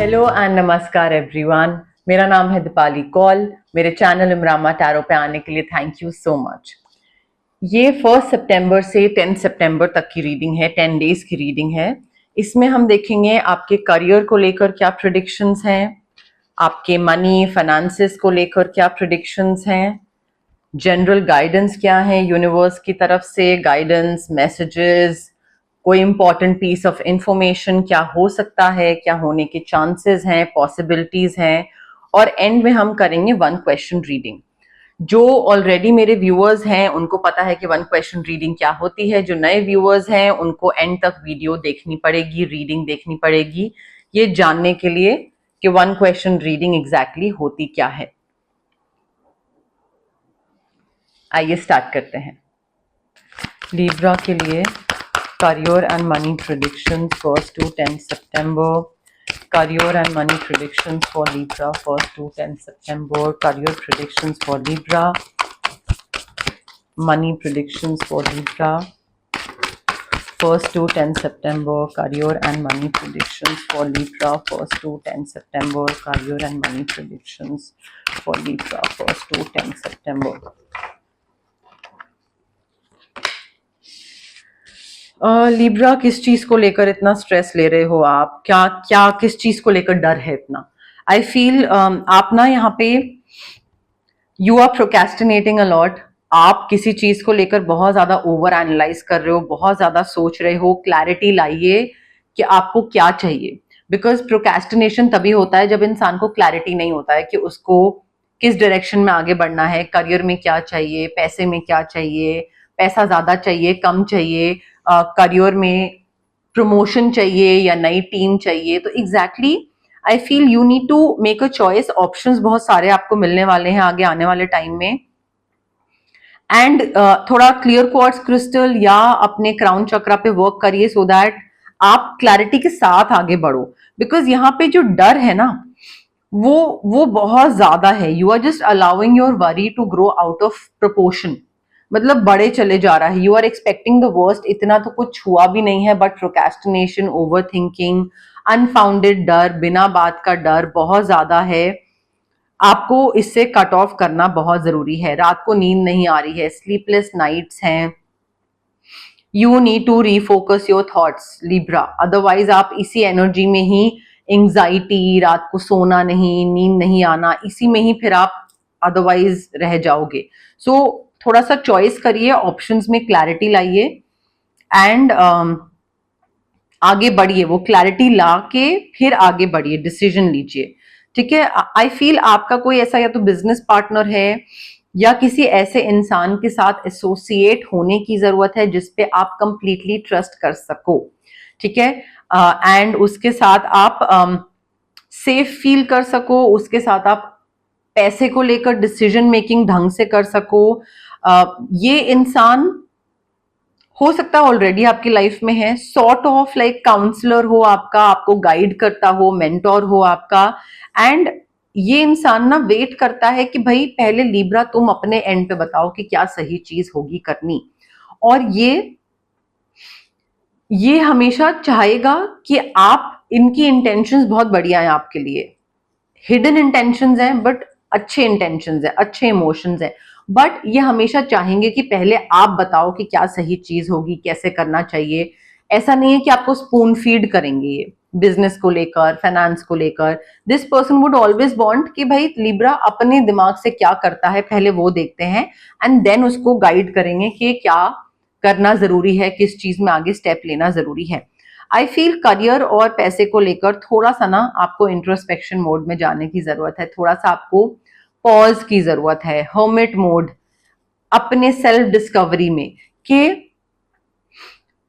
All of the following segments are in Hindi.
हेलो एंड नमस्कार एवरीवन। मेरा नाम है दीपाली कौल। मेरे चैनल इमरामा टैरो पे आने के लिए थैंक यू सो मच। ये 1 सितंबर से 10 सितंबर तक की रीडिंग है, 10 डेज की रीडिंग है। इसमें हम देखेंगे आपके करियर को लेकर क्या प्रेडिक्शंस हैं, आपके मनी फाइनेंसेस को लेकर क्या प्रेडिक्शंस हैं, जनरल गाइडेंस क्या है यूनिवर्स की तरफ से, गाइडेंस मैसेजेस, कोई इंपॉर्टेंट पीस ऑफ इंफॉर्मेशन क्या हो सकता है, क्या होने के चांसेस हैं, पॉसिबिलिटीज हैं, और एंड में हम करेंगे 1 क्वेश्चन रीडिंग। जो ऑलरेडी मेरे व्यूअर्स हैं उनको पता है कि 1 क्वेश्चन रीडिंग क्या होती है। जो नए व्यूअर्स हैं उनको एंड तक वीडियो देखनी पड़ेगी, रीडिंग देखनी पड़ेगी, ये जानने के लिए कि 1 क्वेश्चन रीडिंग एग्जैक्टली होती क्या है। आइए स्टार्ट करते हैं। लिब्रा के लिए career and money predictions 1st to 10th September. Career and money predictions for Libra 1st to 10th September. Career predictions for Libra. Money predictions for Libra 1st to 10th September. Career and money predictions for Libra 1st to 10th September. Career and money predictions for Libra 1st to 10th September. Libra किस चीज को लेकर इतना स्ट्रेस ले रहे हो आप? क्या क्या किस चीज को लेकर डर है इतना? आई फील आप ना यहाँ पे you are procrastinating a lot. आप किसी चीज को लेकर बहुत ज्यादा ओवर एनालाइज कर रहे हो, बहुत ज्यादा सोच रहे हो। क्लैरिटी लाइए कि आपको क्या चाहिए, बिकॉज प्रोकेस्टिनेशन तभी होता है जब इंसान को क्लैरिटी नहीं होता है कि उसको किस डायरेक्शन में आगे बढ़ना है, करियर में क्या चाहिए, पैसे में क्या चाहिए, पैसा ज्यादा चाहिए कम चाहिए, करियर में प्रमोशन चाहिए या नई टीम चाहिए। तो exactly I feel you need to make a choice. Options बहुत सारे आपको मिलने वाले हैं आगे आने वाले टाइम में। एंड थोड़ा क्लियर क्वार्ट्ज क्रिस्टल या अपने क्राउन चक्रा पे वर्क करिए सो दैट आप क्लैरिटी के साथ आगे बढ़ो। बिकॉज यहाँ पे जो डर है ना वो बहुत ज्यादा है। You are just allowing your worry to grow out of proportion. मतलब बड़े चले जा रहा है। You are expecting the worst. इतना तो कुछ हुआ भी नहीं है, but procrastination, overthinking, unfounded डर, बिना बात का डर बहुत ज्यादा है। आपको इससे कट ऑफ करना बहुत जरूरी है। रात को नींद नहीं आ रही है, स्लीपलेस नाइट्स हैं। You need to refocus your thoughts Libra, otherwise आप इसी एनर्जी में ही एंग्जाइटी, रात को सोना नहीं, नींद नहीं आना, इसी में ही फिर आप अदरवाइज रह जाओगे। सो थोड़ा सा चॉइस करिए, ऑप्शंस में क्लैरिटी लाइए एंड आगे बढ़िए। वो क्लैरिटी ला के फिर आगे बढ़िए, डिसीजन लीजिए। ठीक है। आई फील आपका कोई ऐसा या तो बिजनेस पार्टनर है या किसी ऐसे इंसान के साथ एसोसिएट होने की जरूरत है जिसपे आप कंप्लीटली ट्रस्ट कर सको। ठीक है। एंड उसके साथ आप सेफ फील कर सको, उसके साथ आप पैसे को लेकर डिसीजन मेकिंग ढंग से कर सको। ये इंसान हो सकता है ऑलरेडी आपकी लाइफ में है, सॉर्ट ऑफ लाइक काउंसलर हो आपका, आपको गाइड करता हो, मेंटोर हो आपका। एंड ये इंसान ना वेट करता है कि भाई पहले लिब्रा तुम अपने एंड पे बताओ कि क्या सही चीज होगी करनी। और ये हमेशा चाहेगा कि आप, इनकी इंटेंशंस बहुत बढ़िया है आपके लिए। हिडन इंटेंशंस हैं बट अच्छे इंटेंशंस हैं, अच्छे इमोशंस हैं। बट ये हमेशा चाहेंगे कि पहले आप बताओ कि क्या सही चीज होगी, कैसे करना चाहिए। ऐसा नहीं है कि आपको स्पून फीड करेंगे ये बिजनेस को लेकर, फाइनेंस को लेकर। This person would always want कि भाई लिब्रा अपने दिमाग से क्या करता है पहले वो देखते हैं एंड देन उसको गाइड करेंगे कि क्या करना जरूरी है, किस चीज में आगे स्टेप लेना जरूरी है। आई फील करियर और पैसे को लेकर थोड़ा सा ना आपको इंट्रोस्पेक्शन मोड में जाने की जरूरत है। थोड़ा सा आपको पॉज की जरूरत है, हर्मिट मोड, अपने सेल्फ डिस्कवरी में कि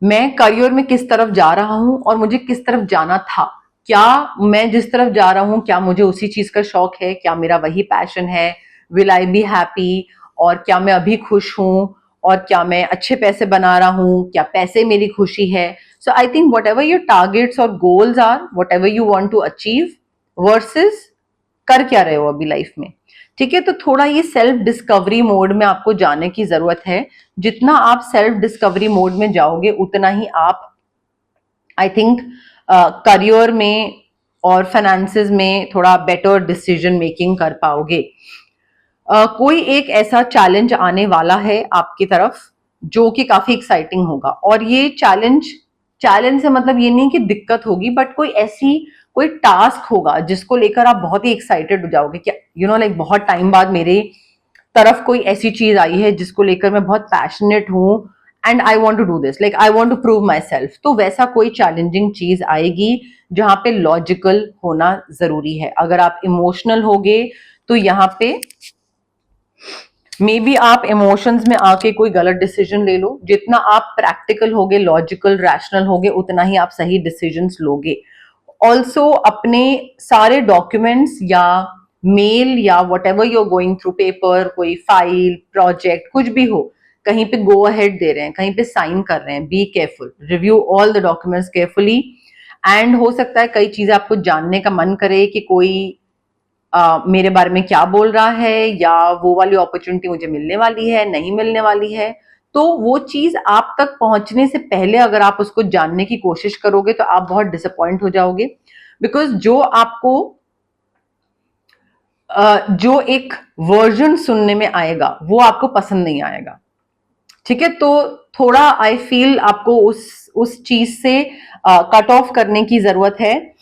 मैं करियर में किस तरफ जा रहा हूं और मुझे किस तरफ जाना था। क्या मैं जिस तरफ जा रहा हूं क्या मुझे उसी चीज का शौक है, क्या मेरा वही पैशन है, विल आई बी हैप्पी, और क्या मैं अभी खुश हूं, और क्या मैं अच्छे पैसे बना रहा हूं, क्या पैसे मेरी खुशी है। So I think whatever your targets और goals are, whatever you want to achieve versus कर क्या रहे हो अभी लाइफ में। ठीक है। तो थोड़ा ये सेल्फ डिस्कवरी मोड में आपको जाने की जरूरत है। जितना आप सेल्फ डिस्कवरी मोड में जाओगे उतना ही आप आई थिंक करियर में और फाइनेंसेस में थोड़ा बेटर डिसीजन मेकिंग कर पाओगे। कोई एक ऐसा चैलेंज आने वाला है आपकी तरफ जो कि काफी एक्साइटिंग होगा, और ये चैलेंज चैलेंज से मतलब ये नहीं कि दिक्कत होगी, बट कोई टास्क होगा जिसको लेकर आप बहुत ही एक्साइटेड हो जाओगे कि लाइक बहुत टाइम बाद मेरे तरफ कोई ऐसी चीज आई है जिसको लेकर मैं बहुत पैशनेट हूँ, and I want to do this, like I want to prove myself. तो वैसा कोई चैलेंजिंग चीज आएगी जहां पे लॉजिकल होना जरूरी है। अगर आप इमोशनल होगे तो यहाँ पे मे बी आप इमोशंस में आके कोई गलत डिसीजन ले लो। जितना आप प्रैक्टिकल होगे, लॉजिकल, रैशनल होगे, उतना ही आप सही डिसीजंस लोगे। ऑल्सो अपने सारे डॉक्यूमेंट्स या मेल या whatever you are going through, paper, कोई फाइल, प्रोजेक्ट, कुछ भी हो, कहीं पे गो अहेड दे रहे हैं, कहीं पे साइन कर रहे हैं, be careful, review all the documents carefully. And हो सकता है कई चीजें आपको जानने का मन करे कि कोई मेरे बारे में क्या बोल रहा है, या वो वाली अपॉर्चुनिटी मुझे मिलने वाली है, नहीं मिलने वाली है। तो वो चीज आप तक पहुंचने से पहले अगर आप उसको जानने की कोशिश करोगे तो आप बहुत डिसअपॉइंट हो जाओगे, बिकॉज जो एक वर्जन सुनने में आएगा वो आपको पसंद नहीं आएगा। ठीक है, तो थोड़ा आई फील आपको उस चीज से कट ऑफ करने की जरूरत है।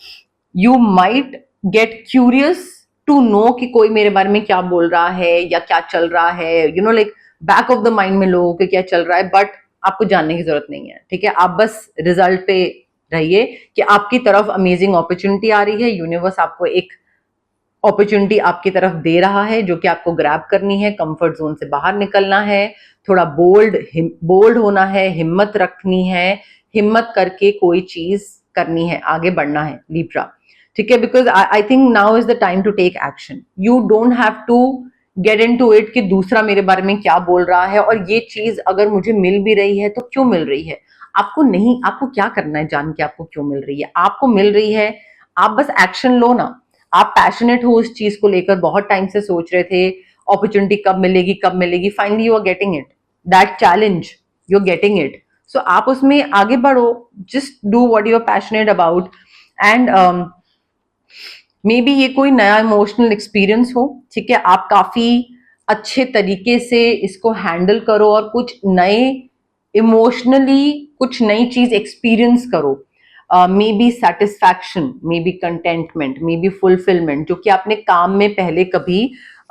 You might get curious to know कि कोई मेरे बारे में क्या बोल रहा है या क्या चल रहा है, like back of the mind में लोगों के क्या चल रहा है, बट आपको जानने की जरूरत नहीं है। ठीक है, आप बस रिजल्ट पे रहिए कि आपकी तरफ अमेजिंग अपॉर्चुनिटी आ रही है, यूनिवर्स आपको एक अपॉर्चुनिटी आपकी तरफ दे रहा है जो कि आपको ग्रैब करनी है, कंफर्ट जोन से बाहर निकलना है, थोड़ा बोल्ड होना है, हिम्मत रखनी है, हिम्मत करके कोई चीज करनी है, आगे बढ़ना है लिब्रा। ठीक है, because I think now is the time to take action. You don't have to get into it कि दूसरा मेरे बारे में क्या बोल रहा है, और ये चीज अगर मुझे मिल भी रही है तो क्यों मिल रही है। आपको क्या करना है जान के आपको क्यों मिल रही है, आपको मिल रही है, आप बस एक्शन लो ना। आप पैशनेट हो उस चीज को लेकर, बहुत टाइम से सोच रहे थे अपॉर्चुनिटी कब मिलेगी, finally you are getting it, that challenge you are getting it. So आप उसमें आगे बढ़ो, just do what you are passionate about. And may be ये कोई नया इमोशनल एक्सपीरियंस हो, ठीक है, आप काफी अच्छे तरीके से इसको हैंडल करो और कुछ कुछ नई चीज एक्सपीरियंस करो। Maybe satisfaction, maybe contentment, maybe fulfilment, जो कि आपने काम में पहले कभी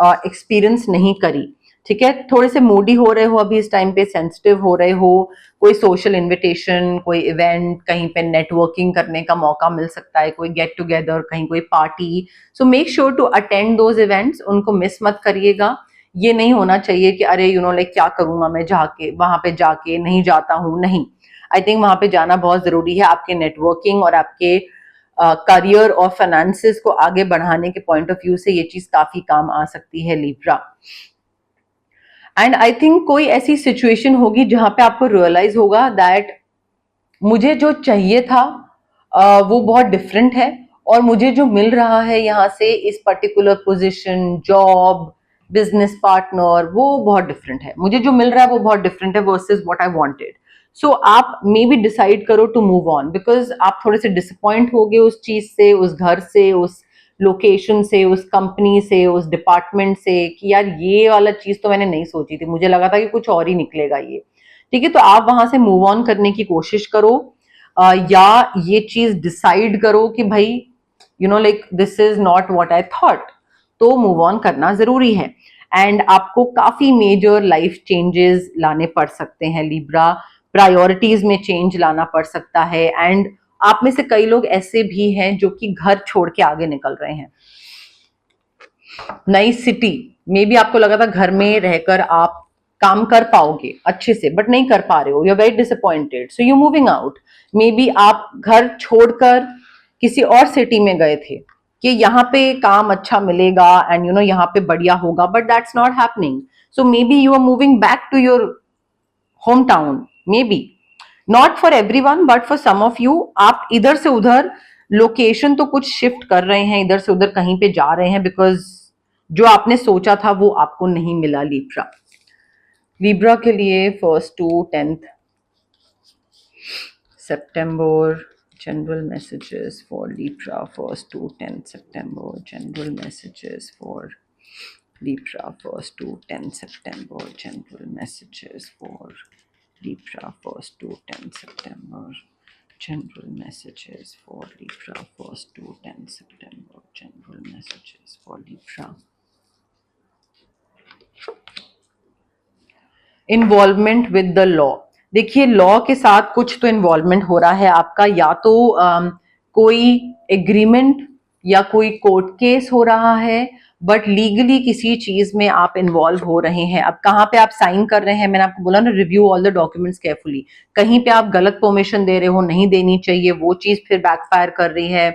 एक्सपीरियंस नहीं करी। ठीक है, थोड़े से मूडी हो रहे हो अभी इस टाइम पे, सेंसिटिव हो रहे हो, कोई सोशल इनविटेशन, कोई इवेंट, कहीं पे नेटवर्किंग करने का मौका मिल सकता है, कोई गेट टुगेदर, कहीं कोई party. So make sure to attend those events, उनको मिस मत करिएगा। ये नहीं होना चाहिए कि अरे लाइक क्या करूंगा मैं जाके, वहां पे जाके नहीं जाता हूँ, नहीं। आई थिंक वहां पे जाना बहुत जरूरी है, आपके नेटवर्किंग और आपके करियर और फाइनेंसेस को आगे बढ़ाने के पॉइंट ऑफ व्यू से ये चीज काफी काम आ सकती है लिब्रा। एंड आई थिंक कोई ऐसी सिचुएशन होगी जहां पे आपको रियलाइज होगा दैट मुझे जो चाहिए था वो बहुत डिफरेंट है, और मुझे जो मिल रहा है यहाँ से, इस particular position, job, business partner, वो बहुत डिफरेंट है। मुझे जो मिल रहा है वो बहुत डिफरेंट है वर्सेस व्हाट आई वांटेड। सो आप मे बी डिसाइड करो टू मूव ऑन, बिकॉज आप थोड़े से डिसअपॉइंट हो गए उस चीज से, उस घर से, उस लोकेशन से, उस कंपनी से, उस डिपार्टमेंट से, कि यार ये वाला चीज तो मैंने नहीं सोची थी, मुझे लगा था कि कुछ और ही निकलेगा ये। ठीक है, तो आप वहां से मूव ऑन करने की कोशिश करो, या ये चीज डिसाइड करो कि भाई like this is not what I thought, तो मूव ऑन करना जरूरी है। एंड आपको काफी मेजर लाइफ चेंजेस लाने पड़ सकते हैं लिब्रा, प्रायोरिटीज में चेंज लाना पड़ सकता है। एंड आप में से कई लोग ऐसे भी हैं जो कि घर छोड़ के आगे निकल रहे हैं, नई सिटी। मे बी आपको लगा था घर में रहकर आप काम कर पाओगे अच्छे से, बट नहीं कर पा रहे हो, you are very disappointed, so you moving out. Maybe आप घर छोड़कर किसी और सिटी में गए थे कि यहाँ पे काम अच्छा मिलेगा एंड यहाँ पे बढ़िया होगा, but that's not happening. So maybe you are moving back to your home town, maybe not for everyone but for some of you. आप इधर से उधर लोकेशन तो कुछ शिफ्ट कर रहे हैं, इधर से उधर कहीं पे जा रहे हैं, बिकॉज जो आपने सोचा था वो आपको नहीं मिला लिब्रा। लिब्रा के लिए 1 to 10 September General messages for Libra 1st to 10th September. General messages for Libra 1st to 10th September. General messages for Libra 1st to 10th September. General messages for Libra 1st to 10th September. General messages for Libra. Involvement with the law. देखिए लॉ के साथ कुछ तो इन्वॉल्वमेंट हो रहा है आपका, या तो कोई एग्रीमेंट या कोई कोर्ट केस हो रहा है, बट लीगली किसी चीज में आप इन्वॉल्व हो रहे हैं. अब कहाँ पे आप साइन कर रहे हैं, मैंने आपको बोला ना, review all the documents carefully. कहीं पे आप गलत परमिशन दे रहे हो, नहीं देनी चाहिए, वो चीज फिर बैकफायर कर रही है,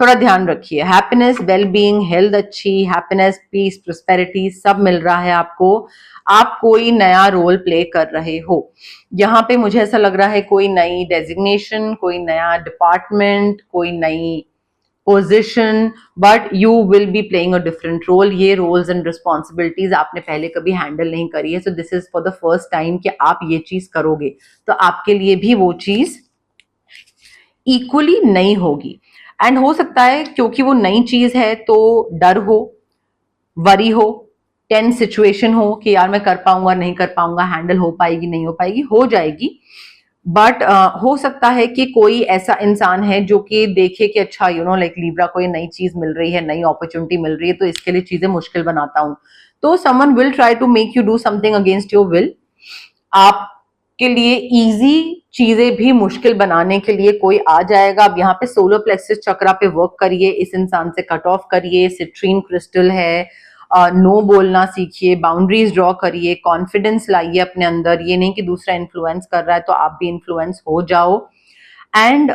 थोड़ा ध्यान रखिए. हैप्पीनेस, वेल बीइंग, हेल्थ अच्छी, हैप्पीनेस, पीस, प्रोस्पेरिटी सब मिल रहा है आपको. आप कोई नया रोल प्ले कर रहे हो. यहाँ पे मुझे ऐसा लग रहा है कोई नई डेजिग्नेशन, कोई नया डिपार्टमेंट, कोई नई position, but you will be playing a different role. ये रोल्स एंड रिस्पॉन्सिबिलिटीज आपने पहले कभी हैंडल नहीं करी है, so this is for the first time कि आप ये चीज करोगे, तो आपके लिए भी वो चीज इक्वली नई होगी. एंड हो सकता है क्योंकि वो नई चीज है तो डर हो, वरी हो, टेंस सिचुएशन हो कि यार मैं कर पाऊंगा नहीं कर पाऊंगा, हैंडल हो पाएगी नहीं हो पाएगी, हो जाएगी. बट हो सकता है कि कोई ऐसा इंसान है जो कि देखे कि अच्छा लाइक लिब्रा को ये नई चीज मिल रही है, नई अपॉर्चुनिटी मिल रही है, तो इसके लिए चीजें मुश्किल बनाता हूं. तो someone will try to make you do something against your will. आपके लिए इजी चीजें भी मुश्किल बनाने के लिए कोई आ जाएगा. अब यहाँ पे सोलर प्लेक्सस चक्रा पे वर्क करिए, इस इंसान से कट ऑफ करिए. सिट्रीन क्रिस्टल है, नो बोलना सीखिए, बाउंड्रीज ड्रॉ करिए, कॉन्फिडेंस लाइए अपने अंदर. ये नहीं कि दूसरा इन्फ्लुएंस कर रहा है तो आप भी इन्फ्लुएंस हो जाओ. And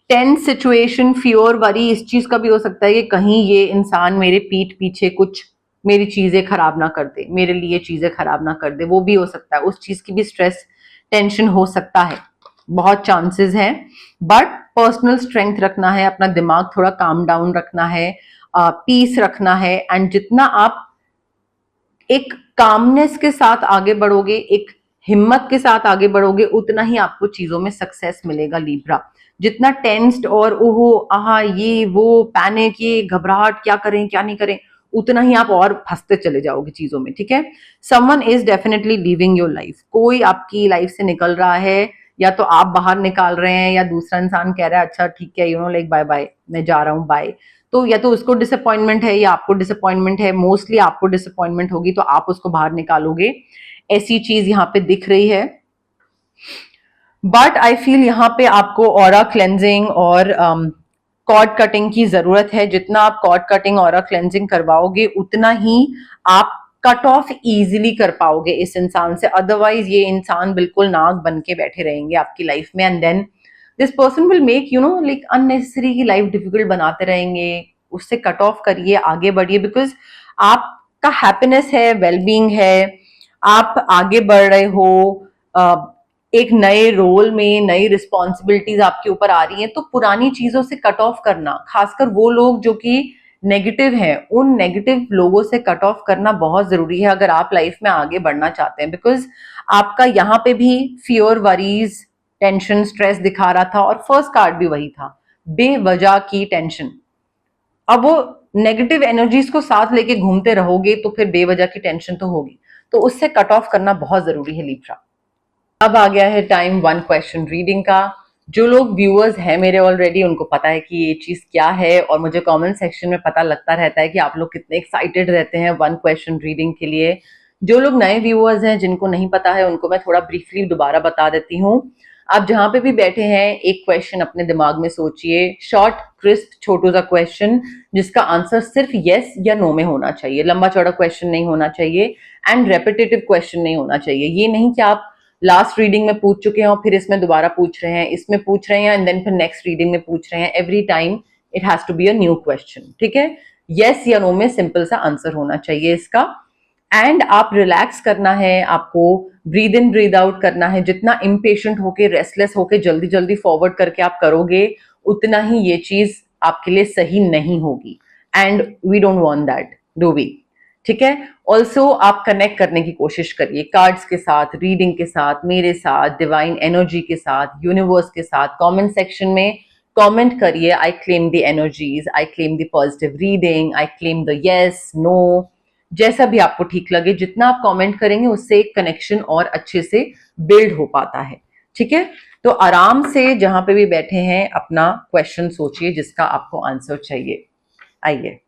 tense situation, fear, worry, इस चीज का भी हो सकता है कि कहीं ये इंसान मेरे पीठ पीछे कुछ मेरी चीजें खराब ना कर दे, मेरे लिए चीजें खराब ना कर दे, वो भी हो सकता है. उस चीज की भी स्ट्रेस टेंशन हो सकता है, बहुत चांसेस हैं. बट पर्सनल स्ट्रेंथ रखना है, अपना दिमाग थोड़ा काम डाउन रखना है, पीस रखना है. एंड जितना आप एक कामनेस के साथ आगे बढ़ोगे, एक हिम्मत के साथ आगे बढ़ोगे, उतना ही आपको चीजों में सक्सेस मिलेगा लिब्रा. जितना टेंस्ड और ओहो आहा ये वो पैनिक, ये घबराहट, क्या करें क्या नहीं करें, उतना ही आप और फंसते चले जाओगे चीजों में. ठीक है, someone is definitely leaving your life. कोई आपकी लाइफ से निकल रहा है, या तो आप बाहर निकाल रहे हैं, या दूसरा इंसान कह रहा है अच्छा ठीक है लाइक बाय बाय, मैं जा रहा हूँ बाय. तो या तो उसको डिसअपॉइंटमेंट है या आपको डिसअपॉइंटमेंट है. मोस्टली आपको डिसअपॉइंटमेंट होगी तो आप उसको बाहर निकालोगे, ऐसी चीज यहाँ पे दिख रही है. बट आई फील यहाँ पे आपको ऑरा क्लेंजिंग और कॉर्ड कटिंग की जरूरत है. जितना आप कॉर्ड कटिंग ऑरा क्लेंजिंग करवाओगे उतना ही आप कट ऑफ इजीली कर पाओगे इस इंसान से. अदरवाइज ये इंसान बिल्कुल नाग बन के बैठे रहेंगे आपकी लाइफ में. And then this person will make like unnecessary की लाइफ डिफिकल्ट बनाते रहेंगे. उससे कट ऑफ करिए, आगे बढ़िए, बिकॉज आपका हैप्पीनेस है, वेलबींग है, आप आगे बढ़ रहे हो, एक नए रोल में नई रिस्पॉन्सिबिलिटीज आपके ऊपर आ रही हैं. तो पुरानी चीजों से कट ऑफ करना, खासकर वो लोग जो कि नेगेटिव हैं, उन नेगेटिव लोगों से कट ऑफ करना बहुत जरूरी है अगर आप लाइफ में आगे बढ़ना चाहते हैं. बिकॉज आपका यहाँ पे भी फियर, वरीज, टेंशन, स्ट्रेस दिखा रहा था, और फर्स्ट कार्ड भी वही था, बेवजह की टेंशन. अब वो नेगेटिव एनर्जीज को साथ लेके घूमते रहोगे तो फिर बेवजह की टेंशन तो होगी. तो उससे कट ऑफ करना बहुत जरूरी है लिब्रा. अब आ गया है टाइम वन क्वेश्चन रीडिंग का. जो लोग व्यूअर्स हैं मेरे ऑलरेडी, उनको पता है कि ये चीज क्या है, और मुझे कमेंट सेक्शन में पता लगता रहता है कि आप लोग कितने एक्साइटेड रहते हैं वन क्वेश्चन रीडिंग के लिए. जो लोग नए व्यूअर्स हैं, जिनको नहीं पता है, उनको मैं थोड़ा ब्रीफली दोबारा बता देती हूँ. आप जहां पे भी बैठे हैं, एक क्वेश्चन अपने दिमाग में सोचिए, शॉर्ट, क्रिस्प, छोटू सा क्वेश्चन, जिसका आंसर सिर्फ यस या नो में होना चाहिए. लंबा चौड़ा क्वेश्चन नहीं होना चाहिए, एंड रेपिटेटिव क्वेश्चन नहीं होना चाहिए. ये नहीं कि आप लास्ट रीडिंग में पूछ चुके हैं और फिर इसमें दोबारा पूछ रहे हैं, इसमें पूछ रहे हैं एंड देन फिर नेक्स्ट रीडिंग में पूछ रहे हैं. Every time it has to be a new question. ठीक है, यस या नो में सिंपल सा आंसर होना चाहिए इसका. एंड आप रिलैक्स करना है, आपको ब्रीद इन ब्रीद आउट करना है. जितना इम्पेशेंट होके, रेस्टलेस होके जल्दी जल्दी फॉरवर्ड करके आप करोगे, उतना ही ये चीज आपके लिए सही नहीं होगी. And we don't want that, do we? ठीक है। ऑल्सो आप कनेक्ट करने की कोशिश करिए कार्ड्स के साथ, रीडिंग के साथ, मेरे साथ, डिवाइन एनर्जी के साथ, यूनिवर्स के साथ। कमेंट सेक्शन में कमेंट करिए, I claim the energies, I claim the positive reading, I claim the yes, no, जैसा भी आपको ठीक लगे। जितना आप कमेंट करेंगे उससे एक कनेक्शन और अच्छे से बिल्ड हो पाता है, ठीक है। तो आराम से जहां पे भी बैठे हैं अपना क्वेश्चन सोचिए जिसका आपको आंसर चाहिए। आइए।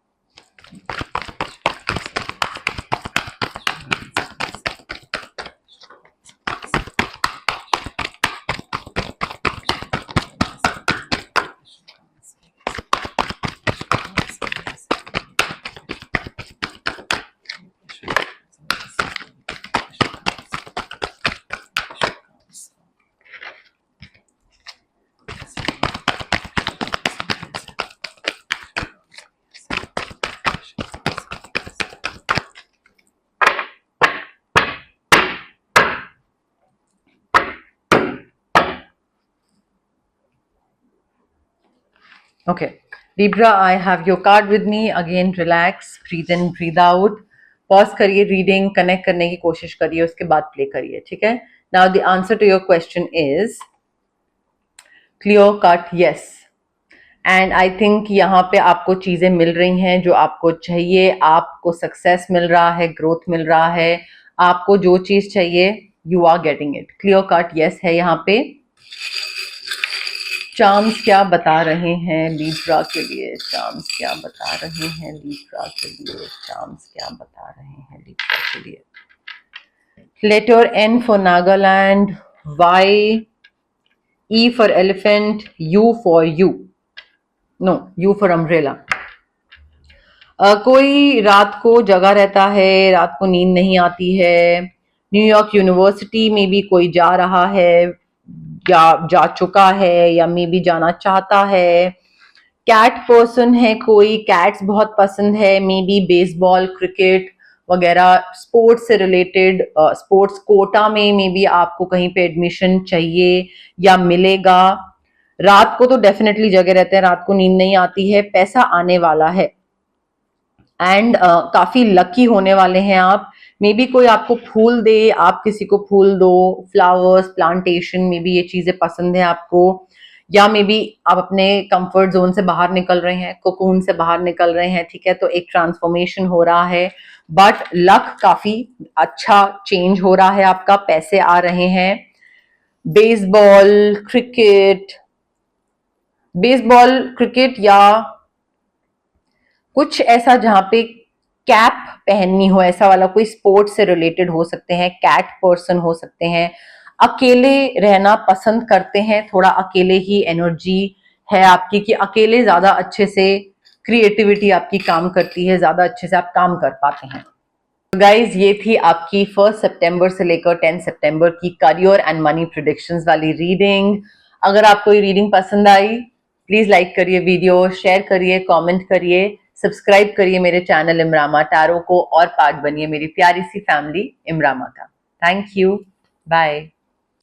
Okay, Libra, I have your card with me. Again, relax, breathe in, breathe out. Pause करिए, रीडिंग कनेक्ट करने की कोशिश करिए, उसके बाद प्ले करिए, ठीक है। Now the answer to your question is clear cut yes. And I think यहाँ पे आपको चीजें मिल रही हैं जो आपको चाहिए, आपको सक्सेस मिल रहा है, ग्रोथ मिल रहा है, आपको जो चीज चाहिए you are getting it. Clear cut yes है यहाँ पे। चार्म्स क्या बता रहे हैं लीब्रा के लिए? चार्म्स क्या बता रहे हैं लीब्रा के लिए? चार्म्स क्या बता रहे हैं लीब्रा के लिए? Letter N for Nagaland, Y, E for elephant, U for you. No, U for umbrella. कोई रात को जगा रहता है, रात को नींद नहीं आती है। न्यूयॉर्क यूनिवर्सिटी में भी कोई जा रहा है या जा चुका है या मे बी जाना चाहता है। कैट पर्सन है कोई, कैट्स बहुत पसंद है, मे बी बेसबॉल, क्रिकेट वगैरह स्पोर्ट्स से रिलेटेड, स्पोर्ट्स कोटा में मे बी आपको कहीं पे एडमिशन चाहिए या मिलेगा। रात को तो डेफिनेटली जगे रहते हैं, रात को नींद नहीं आती है, पैसा आने वाला है एंड काफी लकी होने वाले हैं आप। मे बी कोई आपको फूल दे, आप किसी को फूल दो, फ्लावर्स, प्लांटेशन, मे बी ये चीजें पसंद है आपको। या मे बी आप अपने कंफर्ट जोन से बाहर निकल रहे हैं, कोकून से बाहर निकल रहे हैं, ठीक है। तो एक ट्रांसफॉर्मेशन हो रहा है, बट लक काफी अच्छा चेंज हो रहा है आपका, पैसे आ रहे हैं। बेसबॉल, क्रिकेट या कुछ ऐसा जहां पे कैप पहननी हो, ऐसा वाला कोई स्पोर्ट्स से रिलेटेड हो सकते हैं। कैट पर्सन हो सकते हैं। अकेले रहना पसंद करते हैं, थोड़ा अकेले ही एनर्जी है आपकी कि अकेले ज्यादा अच्छे से क्रिएटिविटी आपकी काम करती है, ज्यादा अच्छे से आप काम कर पाते हैं। गाइज, ये थी आपकी 1 सितंबर से लेकर 10 सितंबर की करियर एंड मनी प्रेडिक्शंस वाली रीडिंग। अगर आपको ये रीडिंग पसंद आई, प्लीज लाइक करिए वीडियो, शेयर करिए, कमेंट करिए, सब्सक्राइब करिए मेरे चैनल इमरामा टैरो को और पार्ट बनिए मेरी प्यारी सी फैमिली इमरामा का। Thank you, bye.